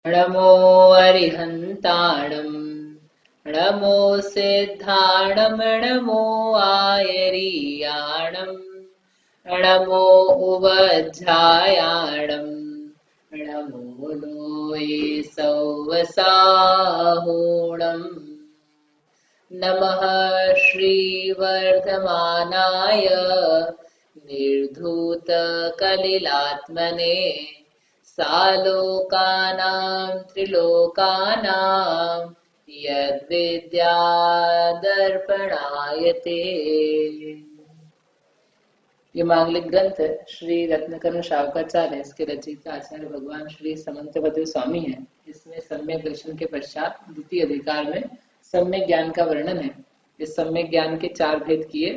नमो अरिहन्ताणं नमो सिद्धाणं नमो आयरीयाणं नमो उवज्झायाणं नमो लोये सौवसाहोणम् नमः श्रीवर्धमानाय निर्धूतकलिलात्मने सालोकानां त्रिलोकानां यद्विद्यादर्पणाय ते। ये मांगलिक ग्रंथ श्री रत्नकर्ण शावकाचार्य, इसके रचयिता आचार्य भगवान श्री समंतभद्र स्वामी है। इसमें सम्यक दर्शन के पश्चात द्वितीय अधिकार में सम्यक ज्ञान का वर्णन है। इस सम्यक ज्ञान के 4 भेद किए,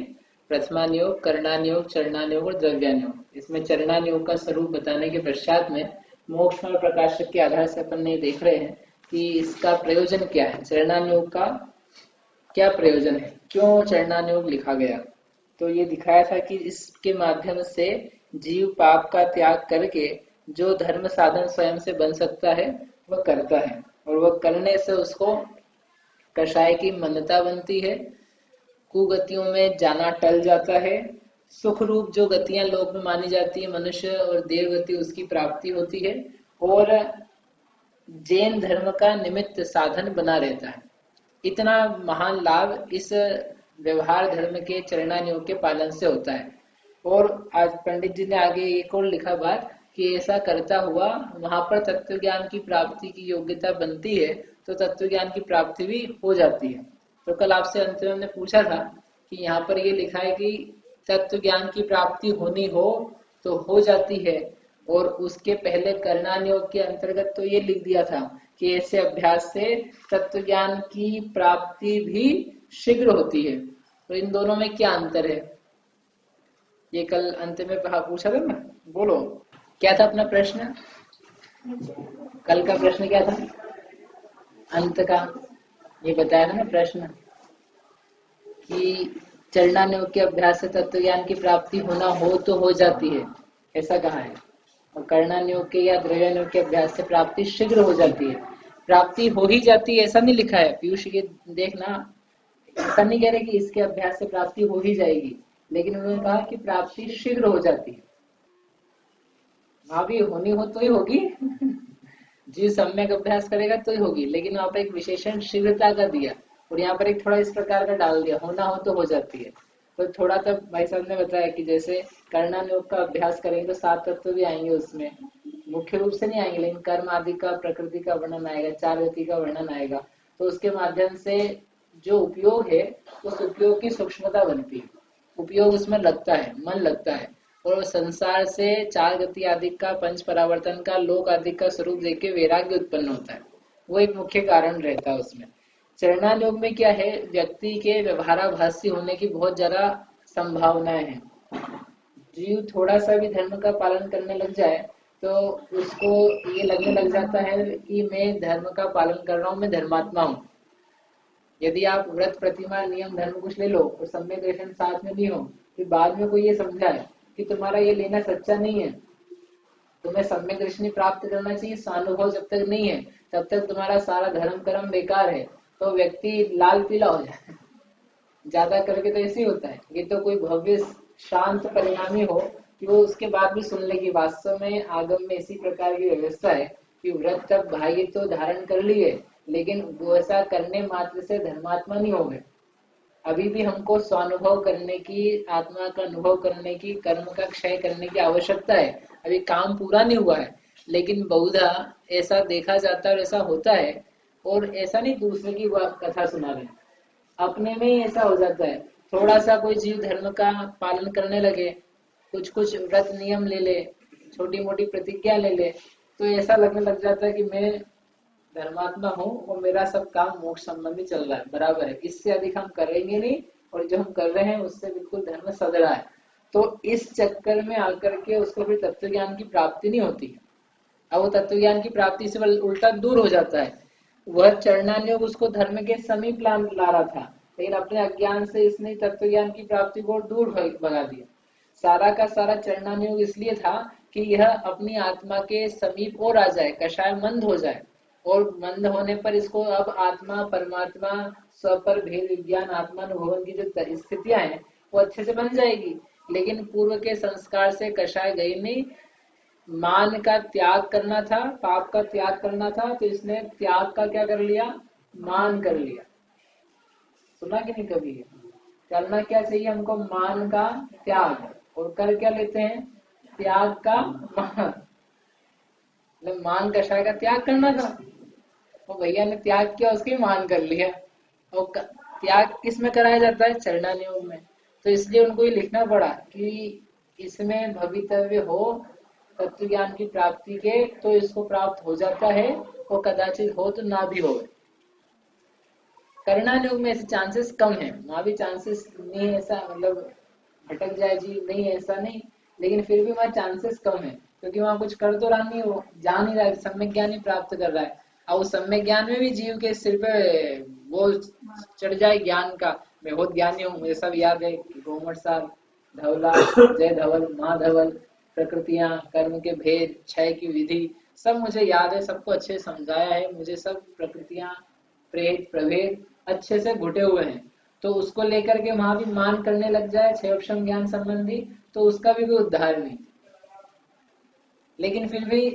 प्रथमानुयोग, करणानुयोग, चरणानुयोग और द्रव्यानुयोग। इसमें चरणानुयोग का स्वरूप बताने के पश्चात में मोक्ष और प्रकाशक के आधार से अपन ये देख रहे हैं कि इसका प्रयोजन क्या है, चरणानुयोग का क्या प्रयोजन है, क्यों चरणानुयोग लिखा गया। तो ये दिखाया था कि इसके माध्यम से जीव पाप का त्याग करके जो धर्म साधन स्वयं से बन सकता है वह करता है, और वह करने से उसको कषाय की मन्नता बनती है, कुगतियों में जाना टल जाता है, सुख रूप जो गतियां लोक में मानी जाती है मनुष्य और देव गति उसकी प्राप्ति होती है, और जैन धर्म का निमित्त साधन बना रहता है। इतना महान लाभ इस व्यवहार धर्म के चरणानुयोग के पालन से होता है। और आज पंडित जी ने आगे एक और लिखा बात कि ऐसा करता हुआ वहां पर तत्व ज्ञान की प्राप्ति की योग्यता बनती है, तो तत्व ज्ञान की प्राप्ति भी हो जाती है। तो कल आपसे अंत में हमने पूछा था कि यहाँ पर ये लिखा है कि तत्व ज्ञान की प्राप्ति होनी हो तो हो जाती है, और उसके पहले करणानुयोग के अंतर्गत तो ये लिख दिया था कि ऐसे अभ्यास से तत्व ज्ञान की प्राप्ति भी शीघ्र होती है। तो इन दोनों में क्या अंतर है, ये कल अंत में पूछा था ना, बोलो क्या था अपना प्रश्न। कल का प्रश्न क्या था, अंत का ये बताया था ना प्रश्न कि चरणानुयोग के अभ्यास से तत्व ज्ञान की प्राप्ति होना हो तो हो जाती है, ऐसा कहा है, और करणानुयोग के या द्रव्यानुयोग के अभ्यास से प्राप्ति शीघ्र हो जाती है। प्राप्ति हो ही जाती है ऐसा नहीं लिखा है पीयूष, ये देखना, ऐसा नहीं कह रहे कि इसके अभ्यास से प्राप्ति हो ही जाएगी, लेकिन उन्होंने कहा कि प्राप्ति शीघ्र हो जाती है। वहां भी होनी हो तो ही होगी जी, सम्यक अभ्यास करेगा तो ही होगी, लेकिन वहां पर एक विशेषण शीघ्रता का दिया, और यहाँ पर एक थोड़ा इस प्रकार का डाल दिया, होना हो तो हो जाती है। तो थोड़ा तब भाई साहब ने बताया कि जैसे करणानुयोग का अभ्यास करेंगे तो 7 तत्व भी आएंगे, उसमें मुख्य रूप से नहीं आएंगे, लेकिन कर्म आदि का, प्रकृति का वर्णन आएगा, 4 गति का वर्णन आएगा, तो उसके माध्यम से जो उपयोग है उस उपयोग की सूक्ष्मता बनती है, उपयोग उसमें लगता है, मन लगता है, और संसार से 4 गति आदि का, पंच परावर्तन का, लोक आदि का स्वरूप देख के वैराग्य उत्पन्न होता है, वो एक मुख्य कारण रहता है उसमें। चरणानुयोग में क्या है, व्यक्ति के व्यवहाराभासी होने की बहुत ज्यादा संभावनाएं हैं। जीव थोड़ा सा भी धर्म का पालन करने लग जाए तो उसको ये लगने लग जाता है कि मैं धर्म का पालन कर रहा हूँ, मैं धर्मात्मा हूँ। यदि आप व्रत, प्रतिमा, नियम, धर्म कुछ ले लो और सम्यक दर्शन साथ में नहीं हो, फिर बाद में कोई ये समझाए कि तुम्हारा ये लेना सच्चा नहीं है, तुम्हें सम्यक दर्शन प्राप्त करना चाहिए, स्वानुभव जब तक नहीं है तब तक तुम्हारा सारा धर्म कर्म बेकार है, तो व्यक्ति लाल पीला हो जाए ज्यादा करके तो ऐसे ही होता है। ये तो कोई भव्य शांत परिणामी हो कि वो उसके बाद भी सुन ले कि वास्तव में आगम में इसी प्रकार की व्यवस्था है कि व्रत तक भाई तो धारण कर लिए, लेकिन वैसा करने मात्र से धर्मात्मा नहीं हो गए। अभी भी हमको स्वानुभव करने की, आत्मा का अनुभव करने की, कर्म का क्षय करने की आवश्यकता है। अभी काम पूरा नहीं हुआ है, लेकिन बहुधा ऐसा देखा जाता है और ऐसा होता है, और ऐसा नहीं दूसरे की कथा सुना रहे, अपने में ही ऐसा हो जाता है। थोड़ा सा कोई जीव धर्म का पालन करने लगे, कुछ कुछ व्रत नियम ले ले, छोटी मोटी प्रतिज्ञा ले ले, तो ऐसा लगने लग जाता है कि मैं धर्मात्मा हूँ और मेरा सब काम मोक्ष संबंधी चल रहा है, बराबर है, इससे अधिक हम करेंगे नहीं, और जो हम कर रहे हैं उससे बिल्कुल धर्म सद रहा है। तो इस चक्कर में आकर के उसको फिर तत्व ज्ञान की प्राप्ति नहीं होती। अब वो तत्व ज्ञान की प्राप्ति से उल्टा दूर हो जाता है। वह चरणानुयोग उसको धर्म के समीप ला रहा था, लेकिन अपने अज्ञान से इसने तत्व ज्ञान की प्राप्ति को दूर भगा दिया। सारा का सारा चरणानुयोग इसलिए था कि यह अपनी आत्मा के समीप और आ जाए, कषाय मंद हो जाए, और मंद होने पर इसको अब आत्मा परमात्मा स्वपर भेद विज्ञान आत्मानुभवन की जो स्थितियां हैं वो अच्छे से बन जाएगी। लेकिन पूर्व के संस्कार से कषाय गई नहीं, मान का त्याग करना था, पाप का त्याग करना था, तो इसने त्याग का क्या कर लिया, मान कर लिया। सुना कि नहीं कभी? करना क्या चाहिए हमको, मान का त्याग, और कर क्या लेते हैं, त्याग का मान। मतलब मान कषाय का त्याग करना था, वो भैया ने त्याग किया, उसकी मान कर लिया। और त्याग किस में कराया जाता है, चरणानुयोग में। तो इसलिए उनको ये लिखना पड़ा कि इसमें भवितव्य हो तत्व ज्ञान की प्राप्ति के, तो इसको प्राप्त हो जाता है, और कदाचित हो तो ना भी हो। करणानुयोग में ऐसे चांसेस कम है, वहां भी चांसेस नहीं है ऐसा, मतलब भटक जाए जी, नहीं ऐसा नहीं, लेकिन फिर भी वहाँ चांसेस कम है, क्योंकि वहाँ कुछ कर तो रहा नहीं, वो जान ही रहा है, सम्यक ज्ञान ही प्राप्त कर रहा है। और उस सम्यक ज्ञान में भी जीव के सिर पे वो चढ़ जाए ज्ञान का, मैं बहुत ज्ञानी हूँ, मुझे सब याद है, गोमट साहब, धवला, जय धवल, महाधवल, प्रकृतियां, कर्म के भेद, क्षय की विधि, सब मुझे याद है, सबको अच्छे से समझाया है, मुझे सब प्रकृतियां, प्रेत, प्रभेद अच्छे से घुटे हुए हैं। तो उसको लेकर के वहां भी मान करने लग जाए क्षयोपशम ज्ञान संबंधी, तो उसका भी कोई उद्धार नहीं। लेकिन फिर भी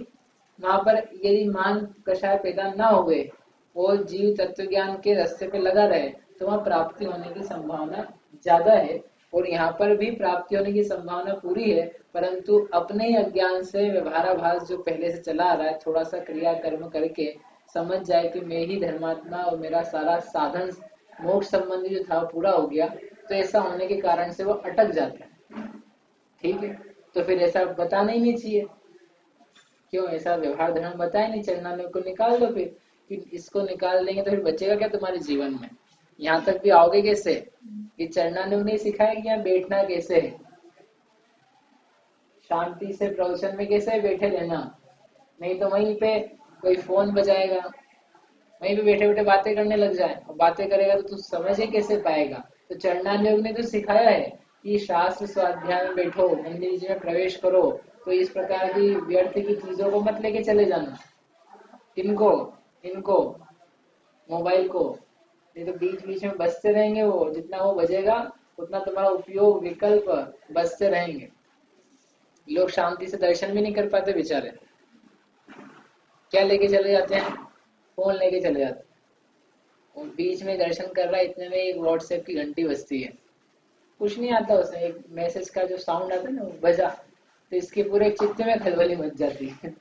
वहां पर यदि मान कषाय पैदा ना हुए, वो जीव तत्व ज्ञान के रास्ते पे लगा रहे, तो वहां प्राप्ति होने की संभावना ज्यादा है। और यहाँ पर भी प्राप्ति होने की संभावना पूरी है, परंतु अपने ही अज्ञान से व्यवहाराभास जो पहले से चला आ रहा है, थोड़ा सा क्रिया कर्म करके समझ जाए कि मैं ही धर्मात्मा और मेरा सारा साधन मोक्ष संबंधी जो था पूरा हो गया, तो ऐसा होने के कारण से वो अटक जाता है। ठीक है, तो फिर ऐसा बताना ही नहीं चाहिए, क्यों ऐसा व्यवहार धर्म बताया नहीं, चरणानुयोग को निकाल दो फिर, कि इसको निकाल देंगे तो फिर बचेगा क्या तुम्हारे जीवन में, यहाँ तक भी आओगे कैसे, कि चरणानुयोग नहीं सिखाया कि यहाँ बैठना कैसे है, शांति से प्रवचन में कैसे बैठे रहना, नहीं तो वहीं पे कोई फोन बजाएगा, वहीं पे बैठे बैठे बातें करने लग जाए, और बातें करेगा तो तू समझ ही कैसे पाएगा। तो चरणानुयोग ने तो सिखाया है कि शास्त्र स्वाध्याय में बैठो, मंदिर जी में प्रवेश करो, तो इस प्रकार की व्यर्थ की चीजों को मत लेके चले जाना, इनको इनको मोबाइल को, नहीं तो बीच बीच में बजते रहेंगे, वो जितना वो बजेगा उतना तुम्हारा उपयोग विकल्प बजते रहेंगे। लोग शांति से दर्शन भी नहीं कर पाते बेचारे, क्या लेके चले जाते हैं, फोन लेके चले जाते हैं, और बीच में दर्शन कर रहा है, इतने में एक व्हाट्सएप की घंटी बजती है, कुछ नहीं आता उसमें, एक मैसेज का जो साउंड आता है ना वो बजा, तो इसके पूरे चित्त में खलबली मच जाती है।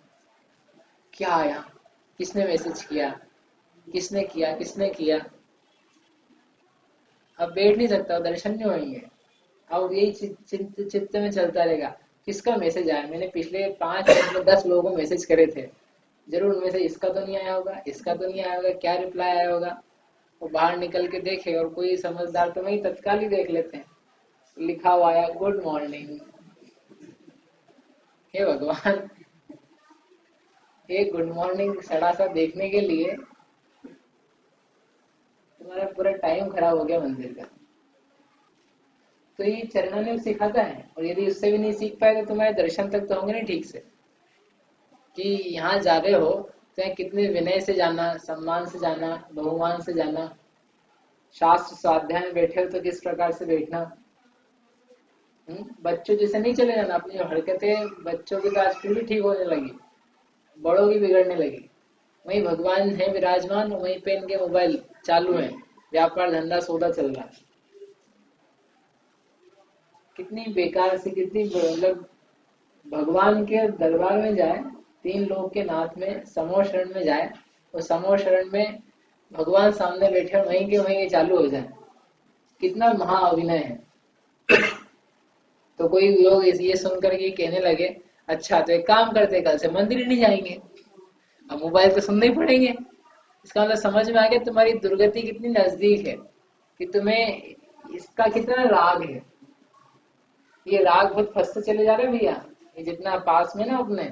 क्या आया, किसने मैसेज किया, किसने किया, किसने किया, अब बैठ नहीं सकता, दर्शन नहीं होंगे। अब यही चित्त में चलता रहेगा, किसका मैसेज आया, मैंने पिछले 5 मिनट में 10 लोगों को मैसेज करे थे, जरूर उनमें से इसका तो नहीं आया होगा, इसका तो नहीं आया होगा, क्या रिप्लाई आया होगा। वो बाहर निकल के देखे, और कोई समझदार तो वही तत्काल ही देख लेते हैं, लिखा हुआ आया गुड मॉर्निंग। हे भगवान, एक गुड मॉर्निंग सड़ा सा देखने के लिए तुम्हारा पूरा टाइम खराब हो गया मंदिर का। तो ये चरणानुयोग सिखाता है, और यदि उससे भी नहीं सीख पाए तो तुम्हारे दर्शन तक तो होंगे नहीं ठीक से, कि यहाँ जा रहे हो तो यहाँ कितने विनय से जाना, सम्मान से जाना, बहुमान से जाना, शास्त्र स्वाध्याय में बैठे हो तो किस प्रकार से बैठना। बच्चों जैसे नहीं चले जाना, अपनी जो हरकतें बच्चों की तो आजकल भी ठीक होने लगी, बड़ों की बिगड़ने लगी। वही भगवान है विराजमान, वहीं पे इनके मोबाइल चालू है, व्यापार धंधा सौदा चल रहा है। कितनी बेकार से, कितनी मतलब भगवान के दरबार में जाए, 3 लोग के नाथ में समूह शरण में जाए, और समूह शरण में भगवान सामने बैठे वहीं के वहीं चालू हो जाए, कितना महा अभिनय है। तो कोई लोग ये सुनकर के कहने लगे, अच्छा तो एक काम करते, कल से मंदिर ही नहीं जाएंगे, अब मोबाइल तो सुनने ही पड़ेंगे। इसका मतलब समझ में आ गया तुम्हारी दुर्गति कितनी नजदीक है, कि तुम्हें इसका कितना राग है। ये राग बहुत फंसते चले जा रहे भैया, ये जितना पास में ना अपने,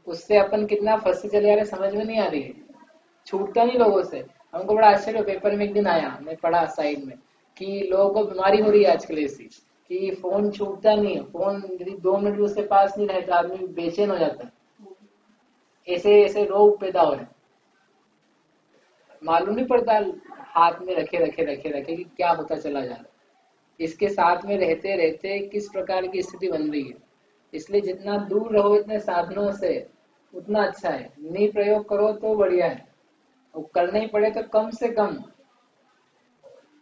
उससे अपन कितना फंसते चले जा रहे समझ में नहीं आ रही है, छूटता नहीं लोगों से। हमको बड़ा आश्चर्य, पेपर में एक दिन आया, मैं पढ़ा साइड में, कि लोगों को बीमारी हो रही है आजकल ऐसी, कि फोन छूटता नहीं है, फोन यदि 2 मिनट भी उसके पास नहीं रहे तो आदमी बेचैन हो जाता है, ऐसे ऐसे रोग पैदा हो रहे हैं। मालूम नहीं पड़ता, हाथ में रखे रखे रखे रखे कि क्या होता चला जा रहा है। इसके साथ में रहते रहते किस प्रकार की स्थिति बन रही है। इसलिए जितना दूर रहो इतने साधनों से उतना अच्छा है, नहीं प्रयोग करो तो बढ़िया है, और करना ही पड़े तो कम से कम।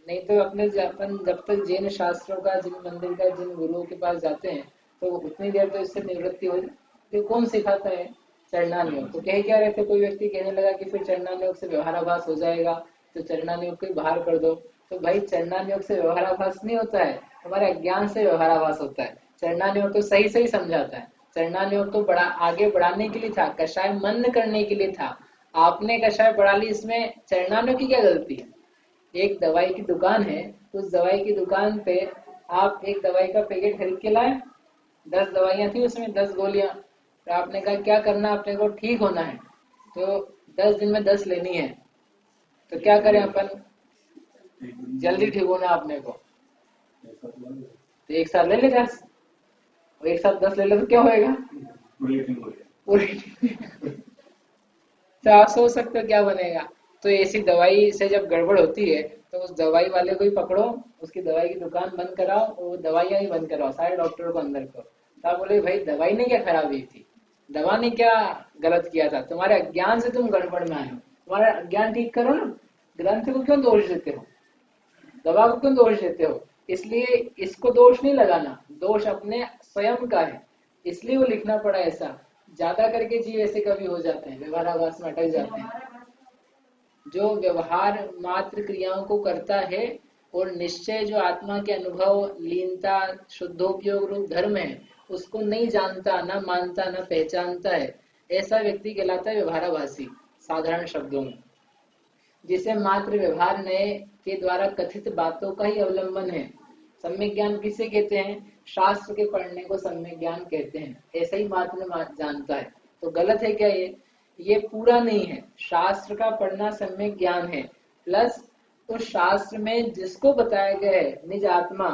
नहीं तो अपने अपन जब तक जैन शास्त्रों का, जिन मंदिर का, जिन गुरुओं के पास जाते हैं तो उतनी देर तो इससे निवृत्ति हो जाए। तो कौन सिखाता है चरणानुयोग? तो कह क्या रहे थे, कोई व्यक्ति कहने लगा कि फिर चरणानुयोग से व्यवहाराभास हो जाएगा तो चरणानुयोग को ही बाहर कर दो। तो भाई चरणानुयोग से व्यवहाराभास नहीं होता है, हमारे अज्ञान से व्यवहाराभास होता है। चरणानुयोग तो सही सही समझाता है। चरणानुयोग तो आगे बढ़ाने के लिए था, कषाय मन करने के लिए था। आपने कषाय बढ़ा ली, इसमें चरणानुयोग की क्या गलती है? एक दवाई की दुकान है, उस दवाई की दुकान पे आप एक दवाई का पैकेट खरीद के लाए, 10 दवाइयां थी उसमें, 10 गोलियां। तो आपने कहा क्या करना, अपने को ठीक होना है तो 10 दिन में 10 लेनी है। तो क्या करें अपन, जल्दी ठीक होना आपने को तो एक साथ ले ले 10, और एक साथ 10 ले ले तो क्या होएगा, पूरी। तो आप सोच सकते हो क्या बनेगा। तो ऐसी दवाई से जब गड़बड़ होती है तो उस दवाई वाले को ही पकड़ो, उसकी दवाई की दुकान बंद कराओ, और दवाइयां ही बंद कराओ, सारे डॉक्टरों को अंदर करो। तो आप बोले भाई दवाई ने क्या खराबी थी, दवा ने क्या गलत किया था? तुम्हारे अज्ञान से तुम गड़बड़ में आए हो, तुम्हारा अज्ञान ठीक करो ना। ग्रंथ को क्यों दोष देते हो, दवा को क्यों दोष देते हो? इसलिए इसको दोष नहीं लगाना, दोष अपने स्वयं का है, इसलिए वो लिखना पड़ा ऐसा। ज्यादा करके जीव ऐसे कभी हो जाते हैं, व्यवहाराभास में अटक जाते हैं। जो व्यवहार मात्र क्रियाओं को करता है और निश्चय जो आत्मा के अनुभव, लीनता, शुद्धोपयोग रूप धर्म है, उसको नहीं जानता, ना मानता, ना पहचानता है, ऐसा व्यक्ति कहलाता है व्यवहाराभासी। साधारण शब्दों में जिसे मात्र व्यवहार नए के द्वारा कथित बातों का ही अवलंबन है। सम्यक ज्ञान किसे कहते हैं? शास्त्र के पढ़ने को सम्यक ज्ञान कहते हैं। ऐसा ही मात्र जानता है। तो गलत है क्या ये पूरा नहीं है। शास्त्र का पढ़ना सम्यक ज्ञान है, प्लस उस शास्त्र में जिसको बताया गया है निज आत्मा,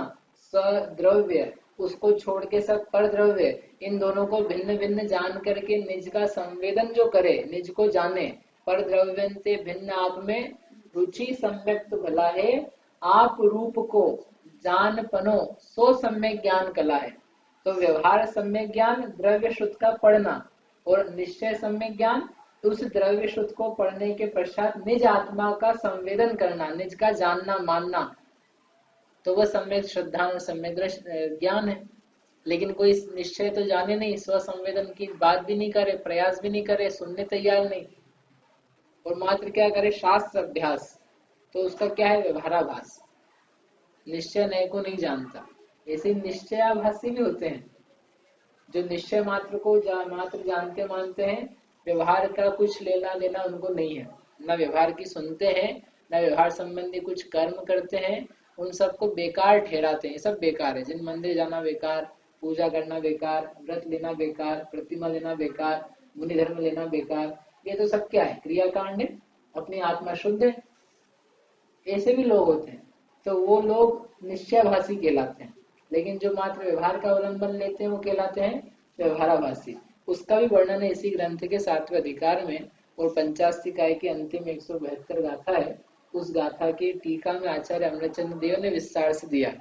स्वद्रव्य, उसको छोड़ के सब पर द्रव्य, इन दोनों को भिन्न भिन्न जान करके निज का संवेदन जो करे, निज को जाने, पर द्रव्यंते भिन्न आप में रुचि सम्यक्त भला है, आप रूप को जान पनो सो सम्यक ज्ञान कला है। तो व्यवहार सम्यक ज्ञान, द्रव्य शुद्ध का पढ़ना, और निश्चय सम्यक ज्ञान, उस द्रव्य शुद्ध को पढ़ने के पश्चात निज आत्मा का संवेदन करना, निज का जानना मानना, तो वह सम्यक श्रद्धा और सम्यक ज्ञान है। लेकिन कोई निश्चय तो जाने नहीं, स्व संवेदन की बात भी नहीं करे, प्रयास भी नहीं करे, सुनने तैयार नहीं, और मात्र क्या करे, शास्त्र अभ्यास, तो उसका क्या है, व्यवहाराभास। निश्चय नए को नहीं जानता। ऐसे निश्चयाभासी भी होते हैं जो निश्चय मात्र को मात्र जानते मानते हैं, व्यवहार का कुछ लेना देना उनको नहीं है, न व्यवहार की सुनते हैं, न व्यवहार संबंधी कुछ कर्म करते हैं, उन सबको बेकार ठहराते हैं। सब बेकार है। जिन मंदिर जाना बेकार, पूजा करना बेकार, व्रत लेना बेकार, प्रतिमा लेना बेकार, मुनि धर्म लेना बेकार, ये तो सब क्या है, क्रियाकांड है, अपनी आत्मा शुद्ध है। ऐसे भी लोग होते हैं, तो वो लोग निश्चयभासी कहलाते हैं। लेकिन जो मात्र व्यवहार का अवलंबन लेते हैं वो कहलाते हैं व्यवहाराभासी। उसका भी वर्णन है इसी ग्रंथ के 7वें अधिकार में, और 50 काय की अंतिम 172 गाथा है। उस गाथा की टीका में आचार्य अमृतचंद्र देव ने विस्तार से दिया।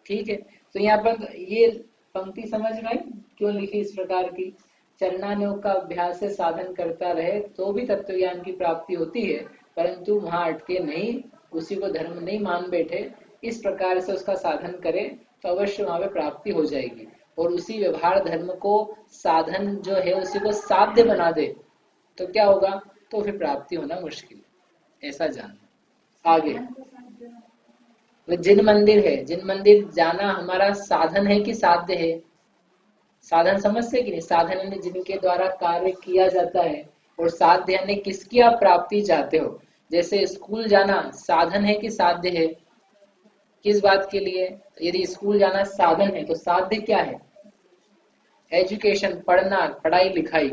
ठीक है, तो यहाँ पर ये पंक्ति समझ में आई क्यों लिखी इस प्रकार की। चरणानुयोग का अभ्यास से साधन करता रहे तो भी तत्व ज्ञान की प्राप्ति होती है, परंतु वहां अटके नहीं, उसी को धर्म नहीं मान बैठे, इस प्रकार से उसका साधन करे तो अवश्य वहां पे प्राप्ति हो जाएगी। और उसी व्यवहार धर्म को साधन जो है उसी को साध्य बना दे तो क्या होगा, तो फिर प्राप्ति होना मुश्किल, ऐसा जान। आगे जिन मंदिर है, जिन मंदिर जाना हमारा साधन है कि साध्य है? साधन समझते कि नहीं? साधन यानी जिनके द्वारा कार्य किया जाता है, और साध्य यानी किसकी आप प्राप्ति चाहते हो। जैसे स्कूल जाना साधन है कि साध्य है? किस बात के लिए? यदि स्कूल जाना साधन है तो साध्य क्या है? एजुकेशन, पढ़ना, पढ़ाई लिखाई।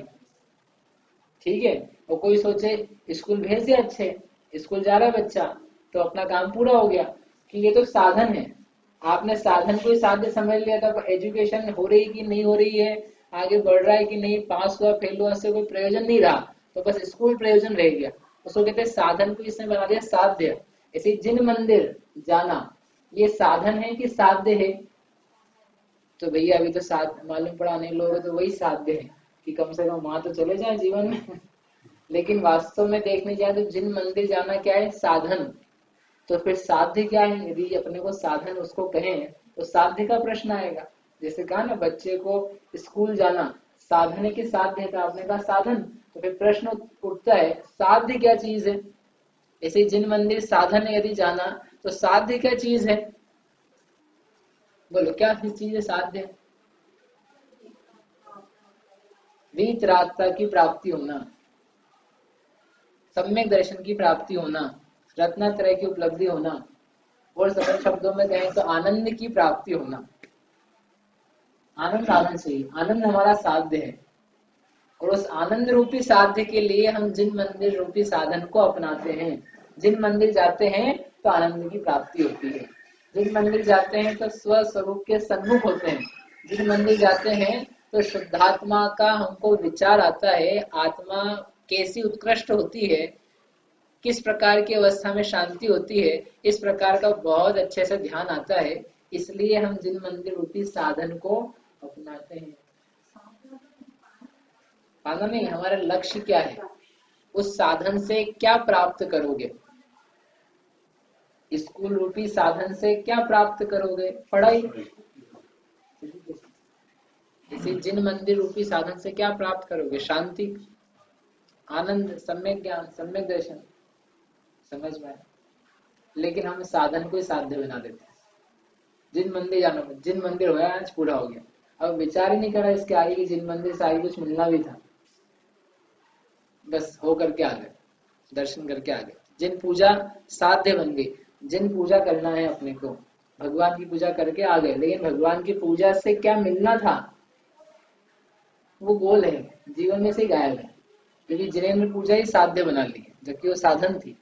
ठीक है, और कोई सोचे स्कूल भेज दिया, अच्छे स्कूल जा रहा है बच्चा तो अपना काम पूरा हो गया, कि ये तो साधन है। आपने साधन को ही साध्य समझ लिया था। एजुकेशन हो रही कि नहीं हो रही है, आगे बढ़ रहा है कि नहीं, पास हुआ फेल हुआ से कोई प्रयोजन नहीं रहा, तो बस स्कूल प्रयोजन रह गया। उसको कहते हैं साधन को इसने बना दिया साध्य। ऐसे जिन मंदिर जाना, ये साधन है कि साध्य है? तो भैया अभी तो मालूम पड़ा अनेक लोगों तो वही साध्य है कि कम से कम वहां तो चले जाए जीवन में। लेकिन वास्तव में देखने जाए तो जिन मंदिर जाना क्या है? साधन। तो फिर साध्य क्या है? यदि अपने को साधन उसको कहें तो साध्य का प्रश्न आएगा। जैसे कहा ना बच्चे को स्कूल जाना साधन है कि साध्य का? आपने कहा साधन, तो फिर प्रश्न उठता है साध्य क्या चीज है? ऐसे जिन मंदिर साधन है यदि जाना तो साध्य क्या चीज है? बोलो क्या चीज है साध्य? वीतरागता की प्राप्ति होना, सम्यक दर्शन की प्राप्ति होना, रत्नात्रय की उपलब्धि होना, और सरल शब्दों में कहें तो आनंद की प्राप्ति होना। आनंद आना चाहिए, आनंद हमारा साध्य है। और उस आनंद रूपी साध्य के लिए हम जिन मंदिर रूपी साधन को अपनाते हैं, जिन मंदिर जाते हैं तो आनंद की प्राप्ति होती है। जिन मंदिर जाते हैं तो स्व स्वरूप के सन्मुख होते हैं। जिन मंदिर जाते हैं तो शुद्धात्मा का हमको विचार आता है, आत्मा कैसी उत्कृष्ट होती है, किस प्रकार की अवस्था में शांति होती है, इस प्रकार का बहुत अच्छे से ध्यान आता है। इसलिए हम जिन मंदिर रूपी साधन को अपनाते हैं। पाना नहीं, हमारा लक्ष्य क्या है? उस साधन से क्या प्राप्त करोगे? स्कूल रूपी साधन से क्या प्राप्त करोगे? पढ़ाई। इसी जिन मंदिर रूपी साधन से क्या प्राप्त करोगे? शांति, आनंद, सम्यक ज्ञान, सम्यक दर्शन। समझ में? लेकिन हम साधन को ही साध्य बना देते हैं। जिन मंदिर जाना, जिन मंदिर होया आज पूरा हो गया, अब विचार ही नहीं करा इसके आगे कि जिन मंदिर से आगे कुछ मिलना भी था, बस हो करके आ गए, दर्शन करके आ गए। जिन पूजा साध्य बन गई, जिन पूजा करना है अपने को, भगवान की पूजा करके आ गए, लेकिन भगवान की पूजा से क्या मिलना था वो गोल है, जीवन में से गायब है, क्योंकि जिनेन्द्र पूजा ही साध्य बना ली जबकि वो साधन थी।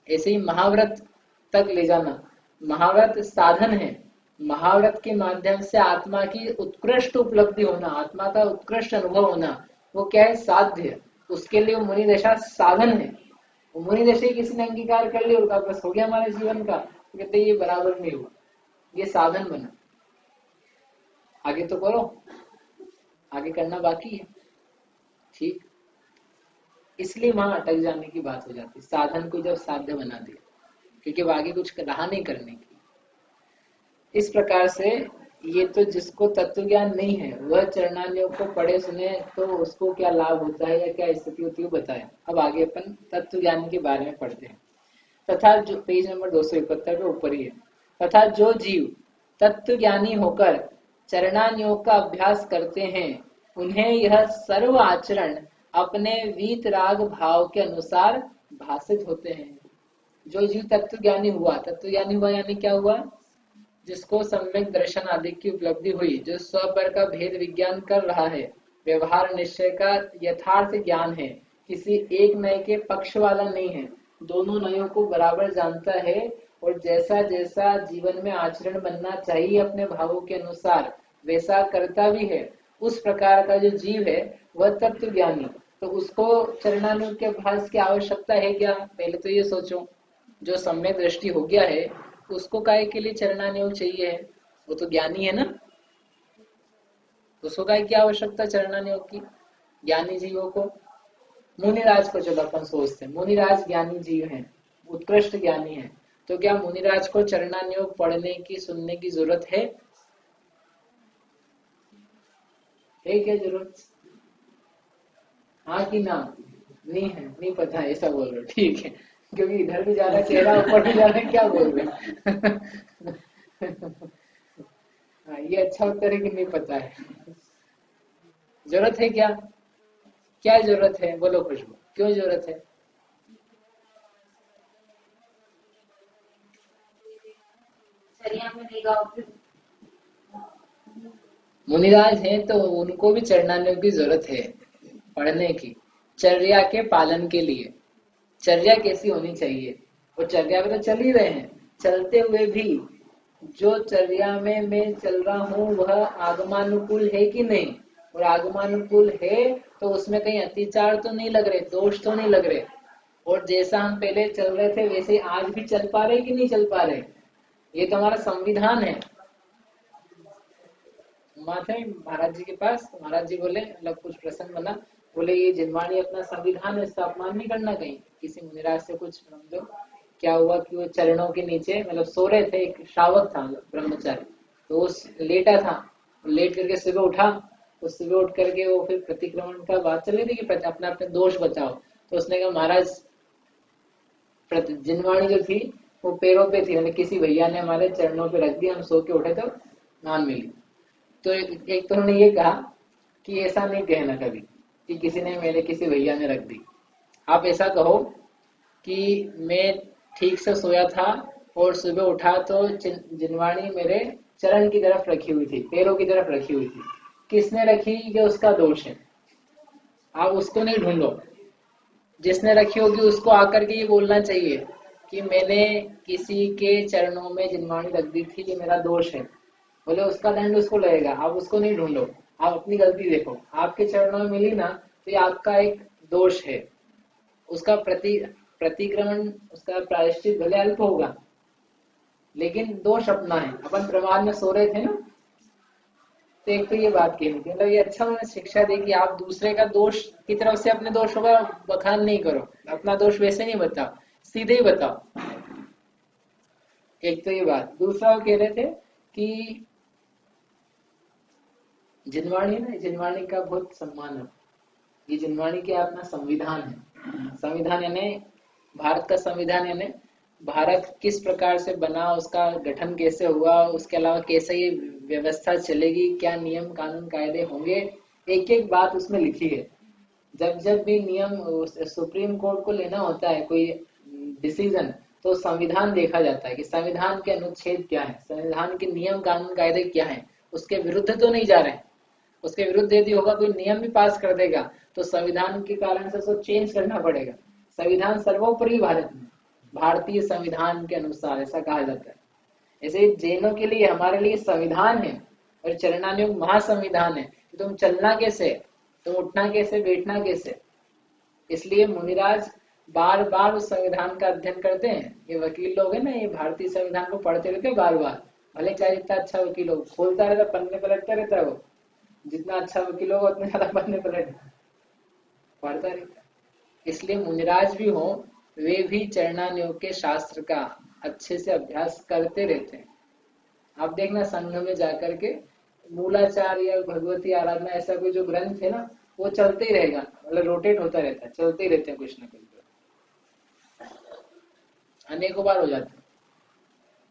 ऐसे ही महाव्रत तक ले जाना, महाव्रत साधन है, महाव्रत के माध्यम से आत्मा की उत्कृष्ट उपलब्धि होना, आत्मा का उत्कृष्ट अनुभव होना, वो क्या है? साध्य। उसके लिए मुनि दशा साधन है। मुनि दशा किसी ने अंगीकार कर लिया और बस हो गया हमारे जीवन का, तो कहते ये बराबर नहीं हुआ, ये साधन बना, आगे तो करो, आगे करना बाकी है। ठीक, इसलिए वहां अटक जाने की बात हो जाती, साधन को जब साध्य बना दिया, क्योंकि वो आगे कुछ रहा नहीं करने की। इस प्रकार से ये तो जिसको तत्व ज्ञान नहीं है वह चरणान्यों को पढ़े सुने तो उसको क्या लाभ होता है या क्या स्थिति होती है बताया। अब आगे अपन तत्व ज्ञान के बारे में पढ़ते हैं। तथा जो पेज नंबर 271 के ऊपर ही है, तथा जो जीव तत्व ज्ञानी होकर चरणान्यों का अभ्यास करते हैं उन्हें यह सर्व आचरण अपने वीतराग भाव के अनुसार भाषित होते हैं। जो जीव तत्व ज्ञानी हुआ यानी क्या हुआ? जिसको सम्यक दर्शन आदि की उपलब्धि हुई, जो स्वपर का भेद विज्ञान कर रहा है, व्यवहार निश्चय का यथार्थ ज्ञान है, किसी एक नय के पक्ष वाला नहीं है, दोनों नयों को बराबर जानता है और जैसा जैसा जीवन में आचरण बनना चाहिए अपने भावों के अनुसार वैसा करता भी है, उस प्रकार का जो जीव है वह तत्व ज्ञानी। तो उसको चरणानुग के अभ्यास की आवश्यकता है क्या? पहले तो ये सोचो, जो सम्यक दृष्टि हो गया है उसको काय के लिए चरणानुयोग चाहिए? वो तो ज्ञानी है ना, उसको काय की आवश्यकता चरणानुयोग की? ज्ञानी जीवों को। मुनिराज को चलो अपन सोचते हैं, मुनिराज ज्ञानी जीव हैं, उत्कृष्ट ज्ञानी हैं, तो क्या मुनिराज को चरणानुयोग पढ़ने की सुनने की जरूरत है क्या जरूरत? हाँ कि ना? नहीं है, नहीं पता है, ऐसा बोल रहे हो, ठीक है, क्योंकि इधर भी ज्यादा चेहरा ऊपर भी ज्यादा क्या बोल रहे हाँ, ये अच्छा उत्तर है कि नहीं पता है। जरूरत है क्या? क्या जरूरत है? बोलो खुशबू, क्यों जरूरत है? मुनिराज हैं तो उनको भी चरणानुयोग की जरूरत है पढ़ने की, चर्या के पालन के लिए। चर्या कैसी होनी चाहिए? वो चर्या में तो चल ही रहे हैं, चलते हुए भी जो चर्या में मैं चल रहा हूँ वह आगमानुकूल है कि नहीं, और आगमानुकूल है तो उसमें कहीं अतिचार तो नहीं लग रहे, दोष तो नहीं लग रहे, और जैसा हम पहले चल रहे थे वैसे ही आज भी चल पा रहे कि नहीं चल पा रहे? ये तो हमारा संविधान है। माथे महाराज जी के पास, महाराज जी बोले, मतलब कुछ प्रसंग बना, बोले ये जिनवाणी अपना संविधान है, इसका अपमान नहीं करना कहीं किसी मुनिराज से कुछ समझो। क्या हुआ कि वो चरणों के नीचे मतलब सो रहे थे, एक श्रावक था ब्रह्मचारी, तो वो लेटा था, लेट करके सुबह उठा, तो सुबह उठ करके वो फिर प्रतिक्रमण का बात चल रही थी कि अपना अपने दोष बचाओ, तो उसने कहा महाराज जिनवाणी जो थी वो पैरों पे थी, मतलब किसी भैया ने हमारे चरणों पे रख दी, हम सो के उठे तो नान मिली। तो एक तो उन्होंने ये कहा कि ऐसा नहीं कहना कभी कि किसी ने मेरे किसी भैया ने रख दी। आप ऐसा कहो कि मैं ठीक से सोया था और सुबह उठा तो जिनवाणी मेरे चरण की तरफ रखी हुई थी, पैरों की तरफ रखी हुई थी। किसने रखी कि उसका दोष है, आप उसको नहीं ढूंढो। जिसने रखी होगी उसको आकर के ये बोलना चाहिए कि मैंने किसी के चरणों में जिनवाणी रख दी थी, ये मेरा दोष है। बोले उसका दंड उसको लगेगा, आप उसको नहीं ढूंढो, आप अपनी गलती देखो। आपके चरणों में मिली ना तो ये आपका एक दोष है, उसका प्रतिक्रमण, उसका प्रायश्चित भले अल्प होगा लेकिन दोष अपना है। अपन प्रमाद में सो रहे थे ना, तो एक तो ये बात कहनी थी, मतलब ये अच्छा मैंने शिक्षा दी कि आप दूसरे का दोष की तरफ से अपने दोषों का बखान नहीं करो, अपना दोष वैसे नहीं बताओ, सीधे ही बताओ। एक तो ये बात। दूसरा वो कह रहे थे कि जिनवाणी है ना, जिनवाणी का बहुत सम्मान है। ये जिनवाणी क्या अपना संविधान है। संविधान यानी भारत का संविधान, यानी भारत किस प्रकार से बना, उसका गठन कैसे हुआ, उसके अलावा कैसे ये व्यवस्था चलेगी, क्या नियम कानून कायदे होंगे, एक एक बात उसमें लिखी है। जब जब भी नियम सुप्रीम कोर्ट को लेना होता है कोई डिसीजन, तो संविधान देखा जाता है कि संविधान के अनुच्छेद क्या है, संविधान के नियम कानून कायदे क्या है, उसके विरुद्ध तो नहीं जा रहे हैं। उसके विरुद्ध यदि होगा, कोई नियम भी पास कर देगा तो संविधान के कारण से उसको चेंज करना पड़ेगा। संविधान सर्वोपरि भारत में, भारतीय संविधान के अनुसार ऐसा कहा जाता है। ऐसे जैनों के लिए हमारे लिए संविधान है और चरणानुयोग महासंविधान है कि तुम चलना कैसे, तुम उठना कैसे, बैठना कैसे। इसलिए मुनिराज बार बार उस संविधान का अध्ययन करते हैं। ये वकील लोग हैं ना, ये भारतीय संविधान को पढ़ते रहते हैं बार बार, भले चाहे जितना अच्छा वकील हो, खोलता रहता, पन्ने पलटता रहता है, वो जितना अच्छा वकील होगा उतने ज्यादा पन्ने पलटता, पढ़ता रहता। इसलिए मुनिराज भी हो, वे भी चरणानुयोग के शास्त्र का अच्छे से अभ्यास करते रहते हैं। आप देखना संघ में जाकर के मूलाचार या भगवती आराधना ऐसा कोई जो ग्रंथ है ना, वो चलते ही रहेगा, मतलब रोटेट होता रहता है, चलते ही रहते हैं कुछ ना कुछ, अनेकों बार हो जाता है,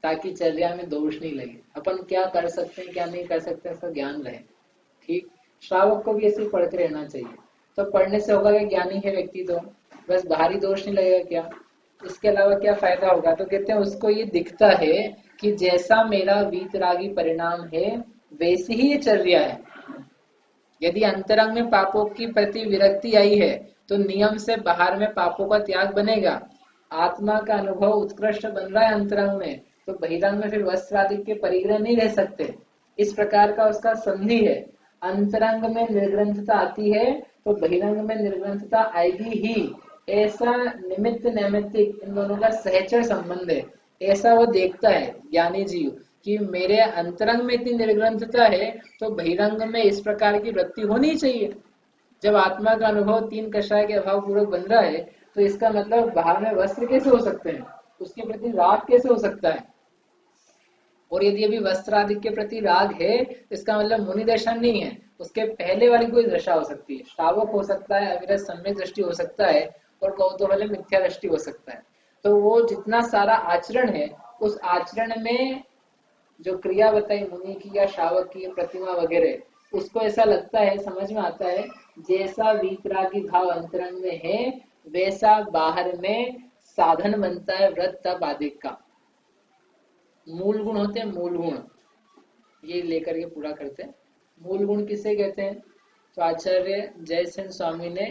ताकि चर्या में दोष नहीं लगे, अपन क्या कर सकते हैं क्या नहीं कर सकते इसका ज्ञान रहे। ठीक, श्रावक को भी ऐसे ही पढ़ते रहना चाहिए। तो पढ़ने से होगा कि ज्ञानी है व्यक्ति तो बस बाहरी दोष नहीं लगेगा क्या, इसके अलावा क्या फायदा होगा? तो कहते हैं उसको ये दिखता है कि जैसा मेरा वीतरागी परिणाम है वैसी ही ये चर्या है। यदि अंतरंग में पापों की प्रति विरक्ति आई है तो नियम से बाहर में पापों का त्याग बनेगा। आत्मा का अनुभव उत्कृष्ट बन रहा है अंतरंग में, तो बहिरंग में फिर वस्त्र आदि के परिग्रह नहीं रह सकते। इस प्रकार का उसका संधि है। अंतरंग में निर्ग्रंथता आती है तो बहिरंग में निर्ग्रंथता आएगी ही, ऐसा निमित्त नैमित्तिक इन दोनों का सहचर संबंध है। ऐसा वो देखता है ज्ञानी जीव कि मेरे अंतरंग में इतनी निर्ग्रंथता है तो बहिरंग में इस प्रकार की वृत्ति होनी चाहिए। जब आत्मा का अनुभव तीन कषाय के अभाव पूर्वक बन रहा है तो इसका मतलब बाहर में वस्त्र कैसे हो सकते हैं, उसके प्रति राग कैसे हो सकता है? और यदि अभी वस्त्र आदि के प्रति राग है तो इसका मतलब मुनि दशा नहीं है, उसके पहले वाली कोई दशा हो सकती है। श्रावक हो सकता है, अविरत सम्यक दृष्टि हो सकता है, और कौतूहल मिथ्या दृष्टि हो सकता है। तो वो जितना सारा आचरण है उस आचरण में जो क्रिया बताई मुनि की या श्रावक की, प्रतिमा वगैरह, उसको ऐसा लगता है, समझ में आता है जैसा वीतरागी भाव अंतरंग में है वैसा बाहर में साधन बनता है व्रत तप आदि का। मूल गुण होते हैं, मूल गुण ये लेकर के पूरा करते हैं। मूल गुण किसे कहते हैं? तो आचार्य जयसेन स्वामी ने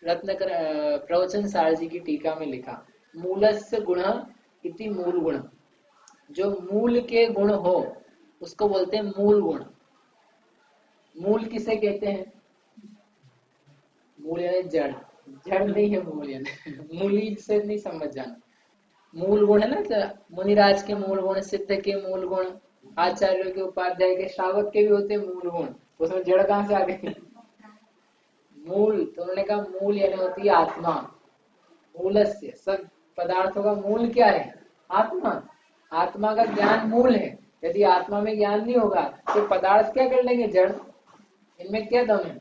रत्नकर प्रवचन सार जी की टीका में लिखा, मूलस्य गुण इति मूल गुण। जो मूल के गुण हो उसको बोलते हैं मूल गुण। मूल किसे कहते हैं? मूल यानी जड़, जड़ नहीं है मूल, यानी मूली से नहीं समझ जाना। मूल गुण है ना, मुनिराज के मूल गुण, सिद्ध के मूल गुण, आचार्यों के, उपाध्याय के, श्रावक के भी होते हैं मूल गुण। उसमें जड़ कहाँ से आ गई? मूल, तो उन्होंने कहा मूल यानी होती है आत्मा। मूलस्य, सब पदार्थों का मूल क्या है? आत्मा। आत्मा का ज्ञान मूल है। यदि आत्मा में ज्ञान नहीं होगा तो पदार्थ क्या कर लेंगे? जड़। इनमें क्या दम है?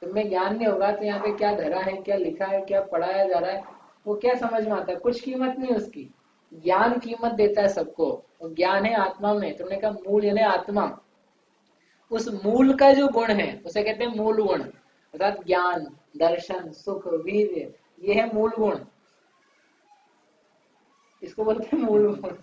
तुम्हें ज्ञान नहीं होगा तो यहाँ पे क्या धरा है, क्या लिखा है, क्या पढ़ाया जा रहा है, वो क्या समझ में आता है? कुछ कीमत नहीं है उसकी। ज्ञान कीमत देता है सबको, और ज्ञान है आत्मा में। तुमने कहा मूल यानी आत्मा। उस मूल का जो गुण है उसे कहते हैं मूल गुण, अर्थात ज्ञान, दर्शन, सुख, वीर्य, ये है मूल गुण। इसको बोलते हैं मूल गुण।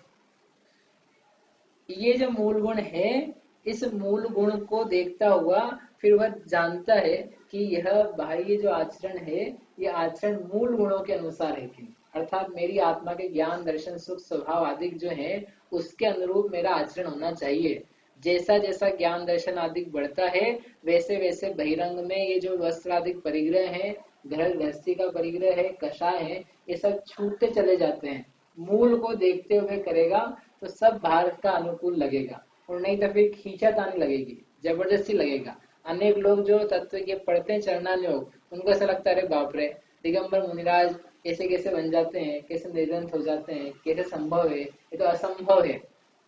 ये जो मूल गुण है, इस मूल गुण को देखता हुआ फिर वह जानता है कि यह बाह्य जो आचरण है, ये आचरण मूल गुणों के अनुसार है कि, अर्थात मेरी आत्मा के ज्ञान, दर्शन, सुख, स्वभाव आदि जो है उसके अनुरूप मेरा आचरण होना चाहिए। जैसा जैसा ज्ञान, दर्शन आदि बढ़ता है, वैसे वैसे बहिरंग में ये जो वस्त्र आदि परिग्रह है, घर गृहस्थी का परिग्रह है, कषाय है, ये सब छूटते चले जाते हैं। मूल को देखते हुए करेगा तो सब भारत का अनुकूल लगेगा, और नहीं तो फिर खींचातानी लगेगी, जबरदस्ती लगेगा। अनेक लोग जो तत्व के पढ़ते हैं चरणानुयोग, उनको ऐसा लगता है अरे बाप रे, दिगंबर मुनिराज कैसे कैसे बन जाते हैं, कैसे निर्ग्रंथ हो जाते हैं, कैसे संभव है? ये तो असंभव है,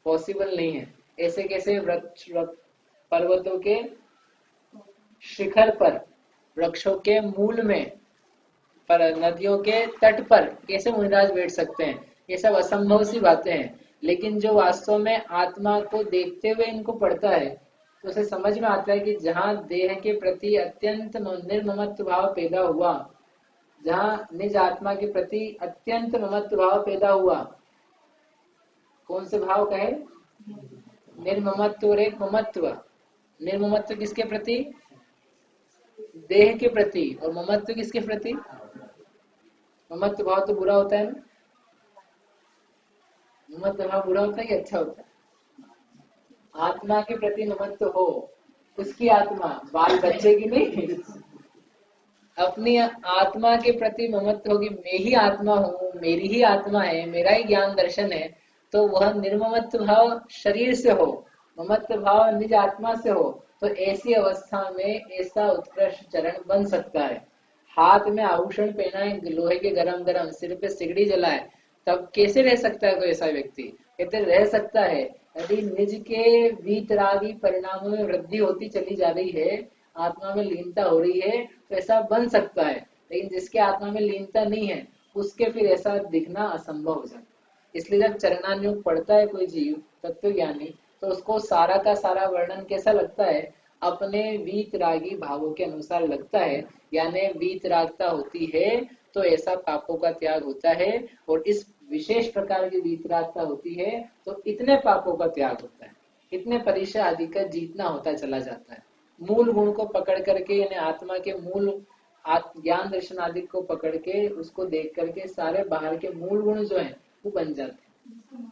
पॉसिबल नहीं है। ऐसे कैसे वृक्ष पर्वतों के शिखर पर, वृक्षों के मूल में, पर नदियों के तट पर कैसे मुनिराज बैठ सकते हैं? ये सब असंभव सी बातें हैं। लेकिन जो वास्तव में आत्मा को देखते हुए इनको पढ़ता है तो उसे समझ में आता है कि जहाँ देह के प्रति अत्यंत निर्ममत्व भाव पैदा हुआ, जहाँ निज आत्मा के प्रति अत्यंत ममत्व भाव पैदा हुआ, कौन से भाव का है? निर्ममत्व और एक ममत्व। निर्ममत्व किसके प्रति? देह के प्रति। और ममत्व किसके प्रति? ममत्व भाव तो बुरा होता है ना? ममत्व भाव बुरा होता है कि अच्छा होता है? आत्मा के प्रति ममत्व हो, उसकी आत्मा, बाल बच्चे की नहीं, अपनी आत्मा के प्रति ममत्व होगी। मैं ही आत्मा हूँ, मेरी ही आत्मा है, मेरा ही ज्ञान दर्शन है, तो वह निर्ममत्व भाव शरीर से हो, ममत्व भाव निज आत्मा से हो, तो ऐसी अवस्था में ऐसा उत्कृष्ट चरण बन सकता है। हाथ में आभूषण पहनाए, लोहे के गरम गरम, सिर पे सिगड़ी जलाए, तब कैसे रह सकता है कोई ऐसा व्यक्ति? कहते रह सकता है यदि निज के वीतरागी परिणामों में वृद्धि होती चली जा रही है, आत्मा में लीनता हो रही है, तो ऐसा बन सकता है। लेकिन जिसके आत्मा में लीनता नहीं है, उसके फिर ऐसा दिखना असंभव हो जाता है। इसलिए जब चरणानुयोग पढ़ता है कोई जीव तत्व ज्ञानी, तो उसको सारा का सारा वर्णन कैसा लगता है? अपने वीतरागी भावों के अनुसार लगता है। यानी वीतरागता होती है तो ऐसा पापों का त्याग होता है, और इस विशेष प्रकार की वीतरागता होती है तो इतने पापों का त्याग होता है, इतने परिचय आदि का जीतना होता चला जाता है। मूल गुण को पकड़ करके, यानी आत्मा के मूल ज्ञान दर्शन आदि को पकड़ के, उसको देख करके सारे बाहर के मूल गुण जो हैं वो बन जाते हैं।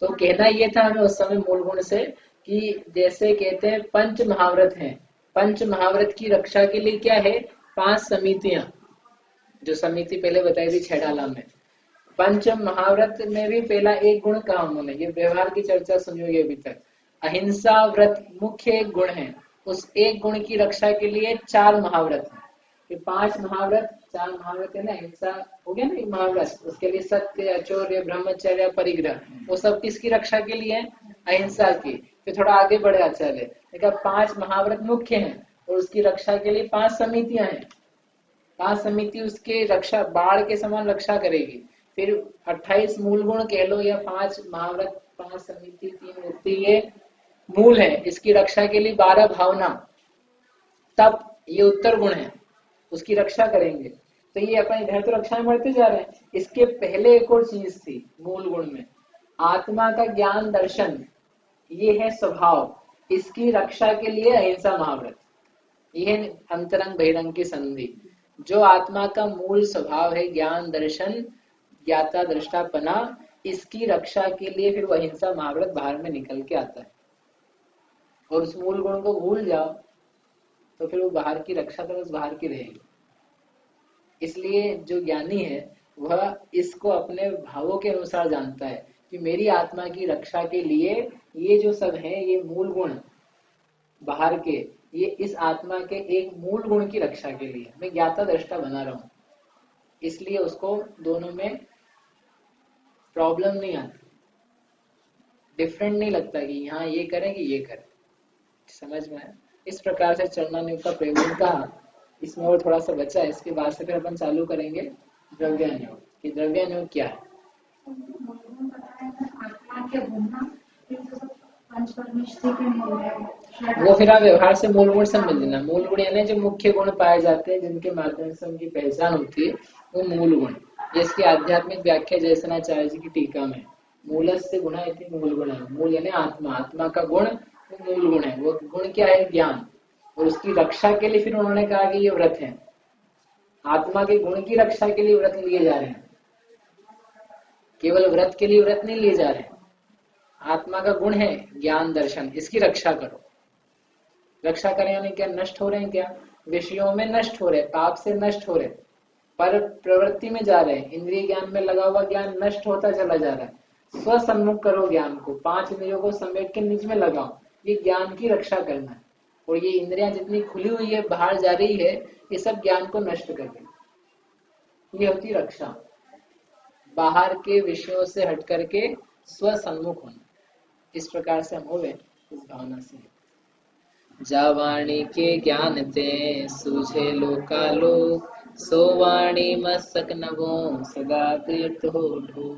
तो कहना ये था हमें उस समय मूल गुण से कि जैसे कहते हैं पंच महाव्रत हैं, पंच महाव्रत की रक्षा के लिए क्या है? 5 समितियां, जो समिति पहले बताई थी छेड़ाला में। पंच महाव्रत में भी पहला एक गुण कहा उन्होंने, ये व्यवहार की चर्चा सुनी होगी अभी तक। अहिंसा व्रत मुख्य एक गुण है, उस एक गुण की रक्षा के लिए 4 महाव्रत है। कि 5 महाव्रत, 4 महाव्रत है ना, अहिंसा हो गया ना एक महाव्रत, उसके लिए सत्य, अचौर्य, ब्रह्मचर्य, परिग्रह, वो सब किसकी रक्षा के लिए है? अहिंसा की। फिर थोड़ा आगे बढ़े आचार्य, देखा 5 महाव्रत मुख्य हैं और उसकी रक्षा के लिए 5 समितियां हैं। 5 समिति उसके रक्षा, बाढ़ के समान रक्षा करेगी। फिर 28 मूल गुण कह लो, या 5 महाव्रत, 5 समिति, 3 मुक्ति, ये मूल है। इसकी रक्षा के लिए 12 भावना, तप, ये उत्तर गुण है, उसकी रक्षा करेंगे। तो ये अपन इधर तो रक्षा में बढ़ते जा रहे हैं। इसके पहले एक और चीज थी मूल गुण में, आत्मा का ज्ञान दर्शन, ये है स्वभाव, इसकी रक्षा के लिए अहिंसा महाव्रत। ये अंतरंग बहिरंग की संधि। जो आत्मा का मूल स्वभाव है ज्ञान दर्शन, ज्ञाता दृष्टापना, इसकी रक्षा के लिए फिर वह अहिंसा महाव्रत बाहर में निकल के आता है। और उस मूल गुण को भूल जाओ तो फिर वो बाहर की रक्षा तो बस बाहर की रहेगी। इसलिए जो ज्ञानी है वह इसको अपने भावों के अनुसार जानता है कि मेरी आत्मा की रक्षा के लिए ये जो सब है, ये मूल गुण बाहर के, ये इस आत्मा के एक मूल गुण की रक्षा के लिए मैं ज्ञाता दृष्टा बना रहा हूं। इसलिए उसको दोनों में प्रॉब्लम नहीं आती, डिफरेंट नहीं लगता कि यहाँ ये करें कि ये करें। समझ में आया? इस प्रकार से चरणानुग का प्रयोजन कहा। इसमें और थोड़ा सा बचा है, इसके बाद से फिर अपन चालू करेंगे द्रव्यानुग कि द्रव्यानुग क्या है। वो फिर आप व्यवहार से मूल गुण समझ लेना। मूल गुण यानी जो मुख्य गुण पाए जाते हैं, जिनके माध्यम से उनकी पहचान होती है, वो मूल गुण। इसकी आध्यात्मिक व्याख्या जयसनाचार्य जी की टीका में मूलस्य गुण इति मूल गुण है। मूल यानी आत्मा, आत्मा का गुण वो मूल गुण है। वो गुण क्या है? ज्ञान। और उसकी रक्षा के लिए फिर उन्होंने कहा कि ये व्रत है। आत्मा के गुण की रक्षा के लिए व्रत लिए जा रहे हैं, केवल व्रत के लिए व्रत नहीं लिए जा रहे हैं। आत्मा का गुण है ज्ञान दर्शन, इसकी रक्षा करो। रक्षा करें यानी क्या? नष्ट हो रहे हैं क्या? विषयों में नष्ट हो रहे, पाप से नष्ट हो रहे, पर प्रवृत्ति में जा रहे हैं, इंद्रिय ज्ञान में लगा हुआ ज्ञान नष्ट होता चला जा रहा है। स्वसन्मुख करो ज्ञान को, 5 इंद्रियों को समेट के निज में लगाओ, ये ज्ञान की रक्षा करना है। और ये इंद्रियां जितनी खुली हुई है, बाहर जा रही है, ये सब ज्ञान को नष्ट कर देगी। ये होती रक्षा, बाहर के विषयों से हट करके स्वसन्मुख होना। इस प्रकार से हम होवे इस भावना से। जा वाणी के ज्ञान ते सूझे लोकालोक, सो वाणी मस्तक नभो सदा तीर्थ हो ढो।